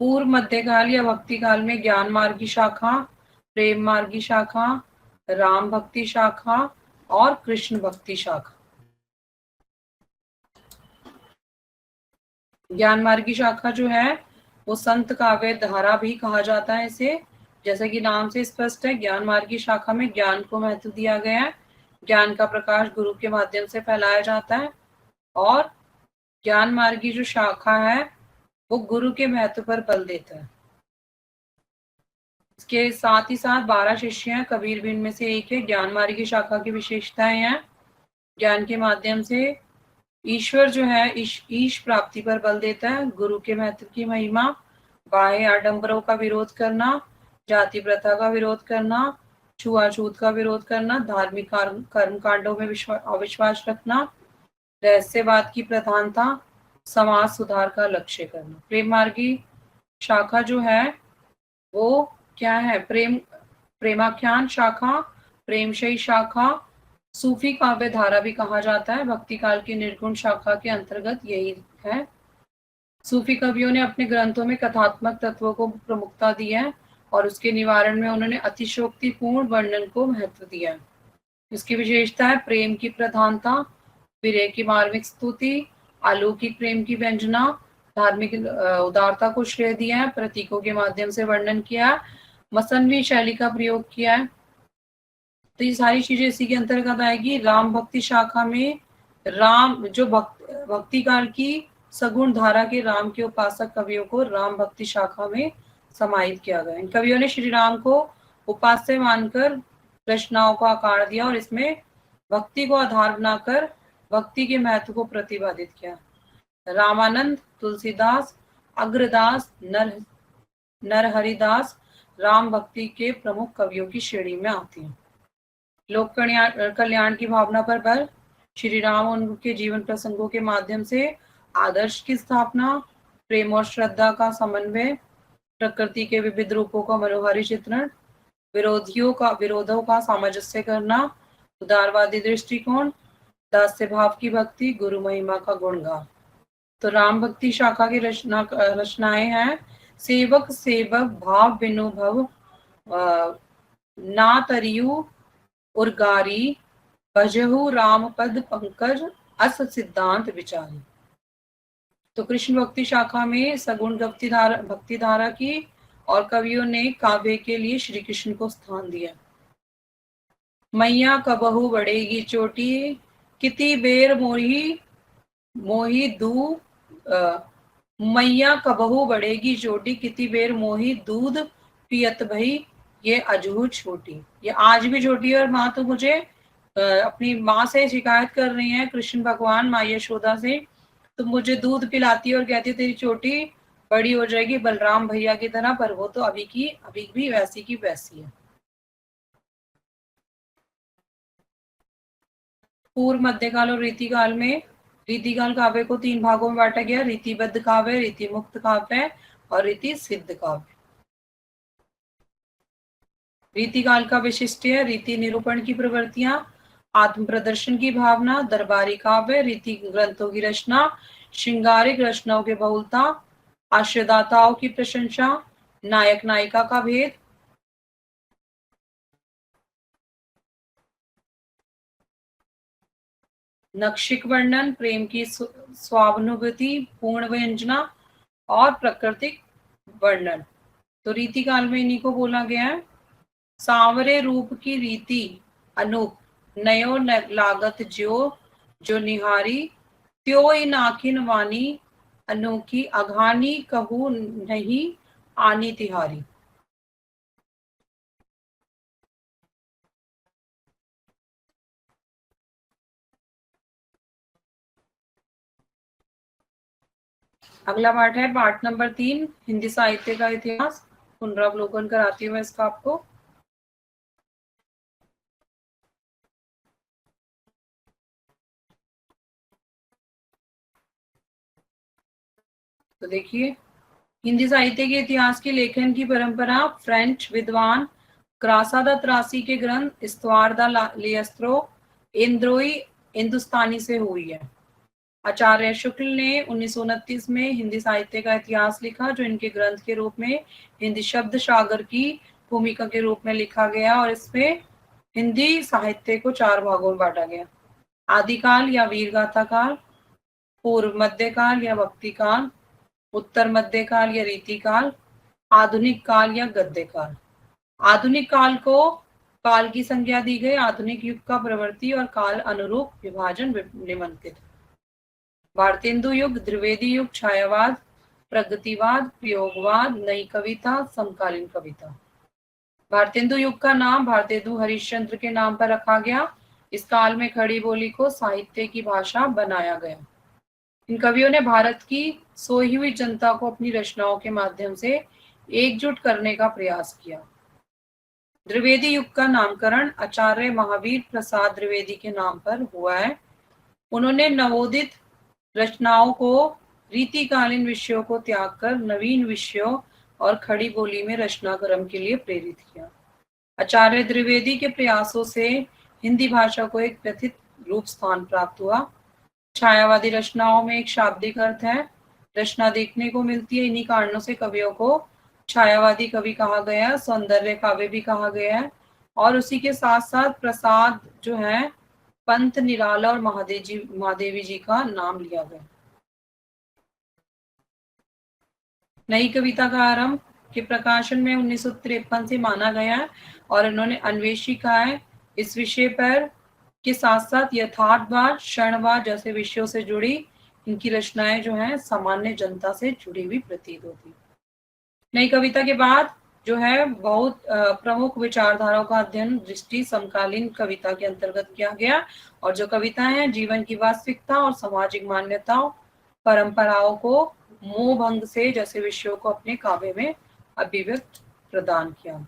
पूर्व मध्यकाल या भक्ति काल में ज्ञान मार्ग की शाखा, प्रेम मार्ग की शाखा, राम भक्ति शाखा और कृष्ण भक्ति शाखा। ज्ञान मार्ग की शाखा जो है वो संत काव्य धारा भी कहा जाता है इसे, जैसे कि नाम से स्पष्ट है। ज्ञान मार्ग की शाखा में ज्ञान को महत्व दिया गया है, ज्ञान का प्रकाश गुरु के माध्यम से फैलाया जाता है और ज्ञान मार्ग की जो शाखा है वो गुरु के महत्व पर बल देता है। इसके साथ ही साथ 12 शिष्य हैं, कबीर भी इनमें से एक है। ज्ञान मार्ग की शाखा की विशेषताएं हैं, ज्ञान के माध्यम से ईश्वर जो है ईश प्राप्ति पर बल देता है, गुरु के महत्व की महिमा, बाह्य आडंबरों का विरोध करना, जाति प्रथा का विरोध करना, छुआछूत का विरोध करना, धार्मिक कर्म कांडों में अविश्वास रखना, रहस्यवाद की प्रधानता, समाज सुधार का लक्ष्य करना। प्रेम मार्गी शाखा जो है वो क्या है, प्रेमाख्यान शाखा, प्रेमशयी शाखा, सूफी काव्य धारा भी कहा जाता है, भक्ति काल की निर्गुण शाखा के अंतर्गत यही है। सूफी कवियों ने अपने ग्रंथों में कथात्मक तत्वों को प्रमुखता दी है और उसके निवारण में उन्होंने अतिशोक्तिपूर्ण वर्णन को महत्व दिया है। इसकी विशेषता है प्रेम की प्रधानता, विरह की मार्मिक स्तुति, अलौकिक प्रेम की व्यंजना, धार्मिक उदारता को श्रेय दिया है, प्रतीकों के माध्यम से वर्णन किया है, मसनवी शैली का प्रयोग किया है। तो ये सारी चीजें इसी के अंतर्गत आएगी। राम भक्ति शाखा में राम जो भक्ति काल की सगुण धारा के राम के उपासक कवियों को राम भक्ति शाखा में समाहित किया गया। इन कवियों ने श्री राम को उपास्य मानकर रचनाओं को आकार दिया और इसमें भक्ति को आधार बनाकर भक्ति के महत्व को प्रतिपादित किया। रामानंद, तुलसीदास, अग्रदास, नरहरिदास राम भक्ति के प्रमुख कवियों की श्रेणी में आते हैं। लोक कल्याण की भावना पर बल, श्री राम और उनके जीवन प्रसंगों के माध्यम से आदर्श की स्थापना, प्रेम और श्रद्धा का समन्वय, प्रकृति के विविध रूपों का मनोहारी चित्रण, विरोधों का सामंजस्य करना, उदारवादी दृष्टिकोण, दास्य भाव की भक्ति, गुरु महिमा का गुणगान। तो राम भक्ति शाखा की रचनाएं हैं, सेवक सेवक भाव बिनु भव ना तरियु उर्गारी, भजहु राम पद पंकज अस सिद्धांत विचारी। तो कृष्ण भक्ति शाखा में सगुण भक्ति धारा की और कवियों ने काव्य के लिए श्री कृष्ण को स्थान दिया। मैया कबहु बढ़ेगी चोटी, किति बेर मोही दू मैया कबहु बढ़ेगी चोटी, किति बेर मोही दूध पियत भई ये अजहू छोटी। ये आज भी छोटी है और माँ तो मुझे अपनी माँ से शिकायत कर रही है, कृष्ण भगवान माँ यशोदा से, तुम मुझे दूध पिलाती है और कहती है तेरी चोटी बड़ी हो जाएगी बलराम भैया की तरह, पर वो तो अभी भी वैसी की वैसी है। पूर्व मध्यकाल और रीतिकाल में रीतिकाल काव्य को 3 भागों में बांटा गया, रीतिबद्ध काव्य, रीति मुक्त काव्य और रीति सिद्ध काव्य। रीतिकाल का विशिष्ट है रीति निरूपण की प्रवृत्तियां, आत्म प्रदर्शन की भावना, दरबारी काव्य, रीति ग्रंथों की रचना, श्रृंगारिक रचनाओं की बहुलता, आश्रयदाताओं की प्रशंसा, नायक नायिका का भेद, नक्षिक वर्णन, प्रेम की स्वानुभूति, पूर्ण व्यंजना और प्राकृतिक वर्णन। तो रीतिकाल में इन्हीं को बोला गया है। सांवरे रूप की रीति अनूप, नयो लागत ज्यो जो निहारी, त्यो इन आखिन वाणी अनोखी, अघानी कहू नहीं आनी तिहारी। अगला पाठ है पाठ नंबर 3, हिंदी साहित्य का इतिहास। पुनरावलोकन कराती हूँ मैं इसका आपको। तो देखिए, हिंदी साहित्य के इतिहास की लेखन की परंपरा फ्रेंच विद्वान क्रासा द त्रासी के ग्रंथ इस्तवार द लियस्त्रो इंद्रोई हिंदुस्तानी से हुई है। आचार्य शुक्ल ने 1929 में हिंदी साहित्य का इतिहास लिखा, जो इनके ग्रंथ के रूप में हिंदी शब्द सागर की भूमिका के रूप में लिखा गया, और इसमें हिंदी साहित्य को 4 भागों में बांटा गया। आदिकाल या वीरगाथा काल, पूर्व मध्यकाल या भक्ति काल, उत्तर मध्यकाल या रीतिकाल, आधुनिक काल या गद्य काल। आधुनिक काल को काल की संज्ञा दी गई। आधुनिक युग का प्रवृत्ति और काल अनुरूप विभाजन निम्नलिखित। भारतेंदु युग, द्विवेदी युग, छायावाद, प्रगतिवाद, प्रयोगवाद, नई कविता, समकालीन कविता। भारतेंदु युग का नाम भारतेंदु हरिश्चंद्र के नाम पर रखा गया। इस काल में खड़ी बोली को साहित्य की भाषा बनाया गया। इन कवियों ने भारत की सोई हुई जनता को अपनी रचनाओं के माध्यम से एकजुट करने का प्रयास किया। द्विवेदी युग का नामकरण आचार्य महावीर प्रसाद द्विवेदी के नाम पर हुआ है। उन्होंने नवोदित रचनाओं को रीतिकालीन विषयों को त्याग कर नवीन विषयों और खड़ी बोली में रचना क्रम के लिए प्रेरित किया। आचार्य द्विवेदी के प्रयासों से हिंदी भाषा को एक प्रथित रूप स्थान प्राप्त हुआ। छायावादी रचनाओं में एक शाब्दिक अर्थ है, रचना देखने को मिलती है। इन्हीं कारणों से कवियों को छायावादी कवि कहा गया, सौंदर्य काव्य भी कहा गया है। और उसी के साथ साथ प्रसाद जो है, पंत निराला और महादेवी जी का नाम लिया गया। नई कविता का आरंभ के प्रकाशन में 1953 से माना गया है, और इन्होंने अन्वेषिका है इस विषय पर के साथ साथ यथार्थवाद, क्षणवाद जैसे विषयों से जुड़ी इनकी रचनाएं जो हैं सामान्य जनता से जुड़ी हुई प्रतीत होती। नई कविता के बाद जो है बहुत प्रमुख विचारधाराओं का अध्ययन दृष्टि समकालीन कविता के अंतर्गत किया गया, और जो कविताएं हैं जीवन की वास्तविकता और सामाजिक मान्यताओं परंपराओं को मोह भंग से जैसे विषयों को अपने काव्य में अभिव्यक्त प्रदान किया।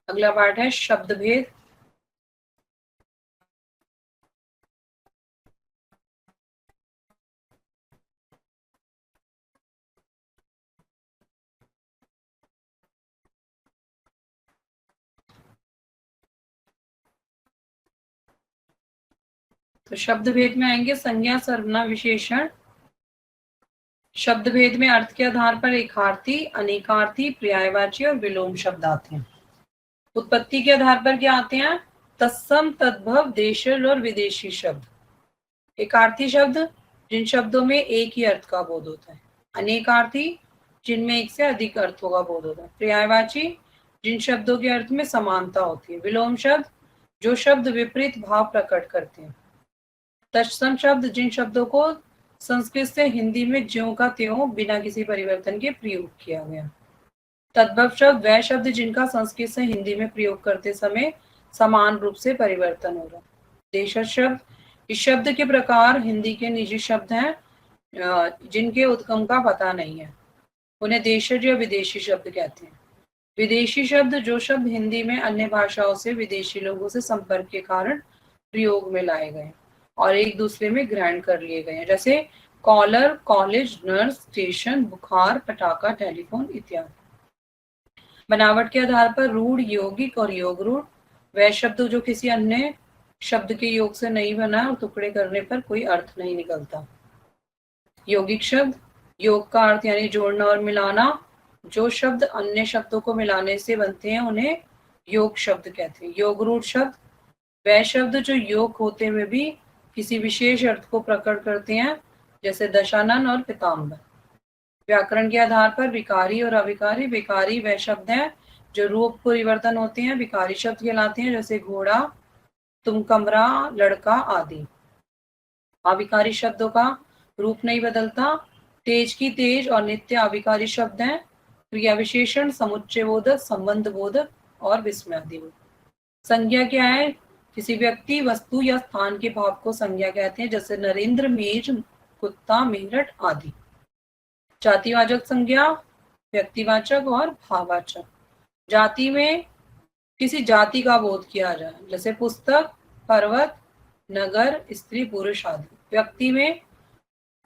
अगला पाठ है शब्द भेद। तो शब्द भेद में आएंगे संज्ञा, सर्वनाम, विशेषण। शब्द भेद में अर्थ के आधार पर एकार्थी, अनेकार्थी, पर्यायवाची और विलोम शब्द आते हैं। उत्पत्ति के आधार पर क्या आते हैं? तत्सम, तद्भव, देशज और विदेशी शब्द। एकार्थी शब्द जिन शब्दों में एक ही अर्थ का बोध होता है। अनेकार्थी जिनमें एक से अधिक अर्थों का बोध होता है। पर्यायवाची जिन शब्दों के अर्थ में समानता होती है। विलोम शब्द जो शब्द विपरीत भाव प्रकट करते हैं। तत्सम शब्द जिन शब्दों को संस्कृत से हिंदी में ज्यों का त्यों बिना किसी परिवर्तन के प्रयोग किया गया। तद्भव शब्द वह शब्द जिनका संस्कृत से हिंदी में प्रयोग करते समय समान रूप से परिवर्तन हो रहा। देशज शब्द इस शब्द के प्रकार हिंदी के निजी शब्द हैं जिनके उद्गम का पता नहीं है, उन्हें देशज या विदेशी शब्द कहते हैं। विदेशी शब्द जो शब्द हिंदी में अन्य भाषाओं से विदेशी लोगों से संपर्क के कारण प्रयोग में लाए गए और एक दूसरे में ग्रहण कर लिए गए हैं, जैसे कॉलर, कॉलेज, नर्स, स्टेशन, बुखार, पटाखा, टेलीफोन इत्यादि। बनावट के आधार पर रूढ़, यौगिक और योग रूढ़ वह शब्द जो किसी अन्य शब्द के योग से नहीं बना और टुकड़े करने पर कोई अर्थ नहीं निकलता। यौगिक शब्द योग का अर्थ यानी जोड़ना और मिलाना। जो शब्द अन्य शब्दों को मिलाने से बनते हैं उन्हें योग शब्द कहते हैं। योग रूढ़ शब्द वह शब्द जो योग होते हुए भी किसी विशेष अर्थ को प्रकट करते हैं, जैसे दशानन और पीताम्बर। व्याकरण के आधार पर विकारी और अविकारी। विकारी वह शब्द हैं जो रूप परिवर्तन होते हैं, विकारी शब्द कहलाते हैं, जैसे घोड़ा, तुम, कमरा, लड़का आदि। अविकारी शब्दों का रूप नहीं बदलता। तेज की तेज और नित्य अविकारी शब्द हैं। क्रिया विशेषण समुच्चय बोधक, संबंध बोधक और विस्मयादि बोधक। संज्ञा क्या है? किसी व्यक्ति, वस्तु या स्थान के भाव को संज्ञा कहते हैं, जैसे नरेंद्र, मेज, कुत्ता, मेरठ आदि। जातिवाचक संज्ञा व्यक्तिवाचक और भाववाचक। जाति में किसी जाति का बोध किया जाए, जैसे पुस्तक, पर्वत, नगर, स्त्री, पुरुष आदि। व्यक्ति में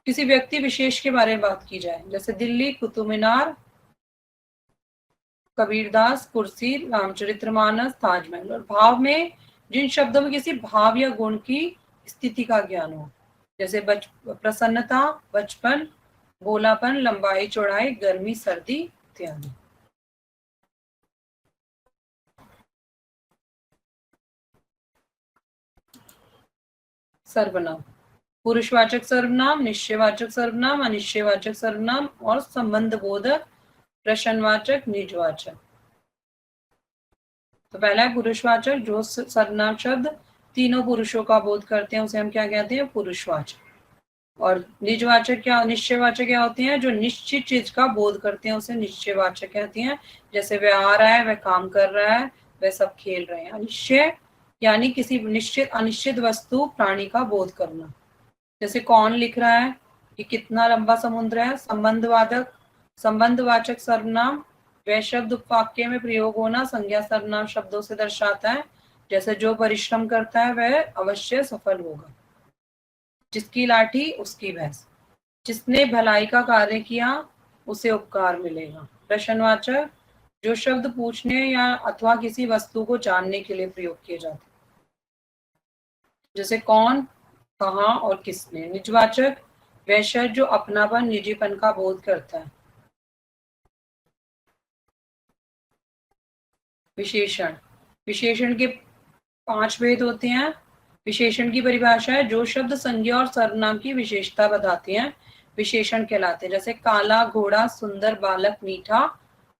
किसी व्यक्ति विशेष के बारे में बात की जाए, जैसे दिल्ली, कुतुब मीनार, कबीरदास, कुर्सी, रामचरितमानस, ताजमहल। और भाव में जिन शब्दों में किसी भाव या गुण की स्थिति का ज्ञान हो, जैसे प्रसन्नता, बचपन, भोलापन, लंबाई, चौड़ाई, गर्मी, सर्दी इत्यादि। सर्वनाम, पुरुषवाचक सर्वनाम, निश्चयवाचक सर्वनाम, अनिश्चयवाचक सर्वनाम और संबंध बोधक, प्रश्नवाचक, निजवाचक। तो पहला है पुरुषवाचक। जो सर्वनाम शब्द तीनों पुरुषों का बोध करते हैं उसे हम क्या कहते हैं? पुरुषवाचक। और निजवाचक क्या, निश्चयवाचक क्या होते हैं? जो निश्चित चीज का बोध करते हैं उसे निश्चयवाचक कहते हैं, जैसे वह आ रहा है, वह काम कर रहा है, वह सब खेल रहे हैं। अनिश्चय यानी किसी निश्चित अनिश्चित वस्तु, प्राणी का बोध करना, जैसे कौन लिख रहा है, कि कितना लंबा समुद्र है। संबंधवाचक, संबंधवाचक सर्वनाम वह शब्द उपवाक्य में प्रयोग होना संज्ञा सर्वनाम शब्दों से दर्शाता है, जैसे जो परिश्रम करता है वह अवश्य सफल होगा, जिसकी लाठी उसकी भैंस, जिसने भलाई का कार्य किया उसे उपकार मिलेगा। प्रश्नवाचक जो शब्द पूछने या अथवा किसी वस्तु को जानने के लिए प्रयोग किए जाते हैं, जैसे कौन, कहाँ और किसने। निजवाचक वह शब्द जो अपनापन, निजीपन का बोध करता है। विशेषण, विशेषण के 5 भेद होते हैं। विशेषण की परिभाषा है जो शब्द संज्ञा और सर्वनाम की विशेषता बताते हैं, विशेषण कहलाते हैं, जैसे काला घोड़ा, सुंदर बालक, मीठा,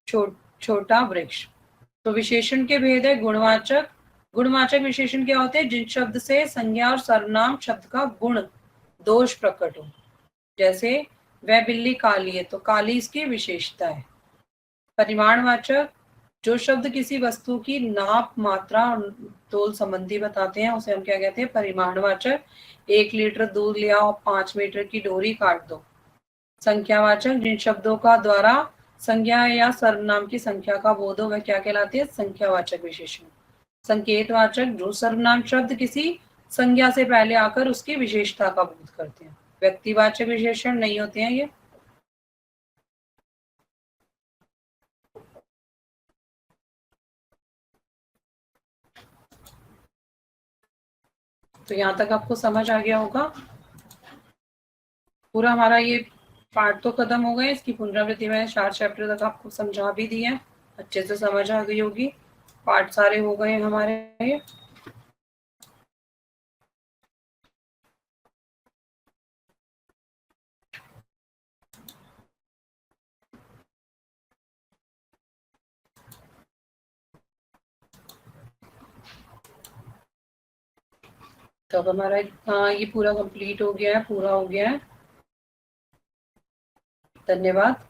छोटा वृक्ष। तो विशेषण के भेद है गुणवाचक। गुणवाचक विशेषण क्या होते हैं? जिन शब्द से संज्ञा और सर्वनाम शब्द का गुण, दोष प्रकट हो, जैसे वह बिल्ली काली है तो काली इसकी विशेषता है। परिमाणवाचक जो शब्द किसी वस्तु की नाप, मात्रा और तोल संबंधी बताते हैं उसे हम क्या कहते हैं? परिमाणवाचक। 1 लीटर दूध ले आओ, 5 मीटर की डोरी काट दो। संख्यावाचक जिन शब्दों का द्वारा संज्ञा या सर्वनाम की संख्या का बोध हो वह क्या कहलाते हैं? संख्यावाचक विशेषण। संकेतवाचक जो सर्वनाम शब्द किसी संज्ञा से पहले आकर उसकी विशेषता का बोध करते हैं। व्यक्तिवाचक विशेषण नहीं होते हैं ये। तो यहाँ तक आपको समझ आ गया होगा। पूरा हमारा ये पार्ट तो खत्म हो गए, इसकी पुनरावृत्ति में 4 चैप्टर तक आपको समझा भी दिए, अच्छे से समझ आ गई होगी। पार्ट सारे हो गए हमारे। तो अब हमारा ये पूरा कंप्लीट हो गया है, पूरा हो गया है। धन्यवाद।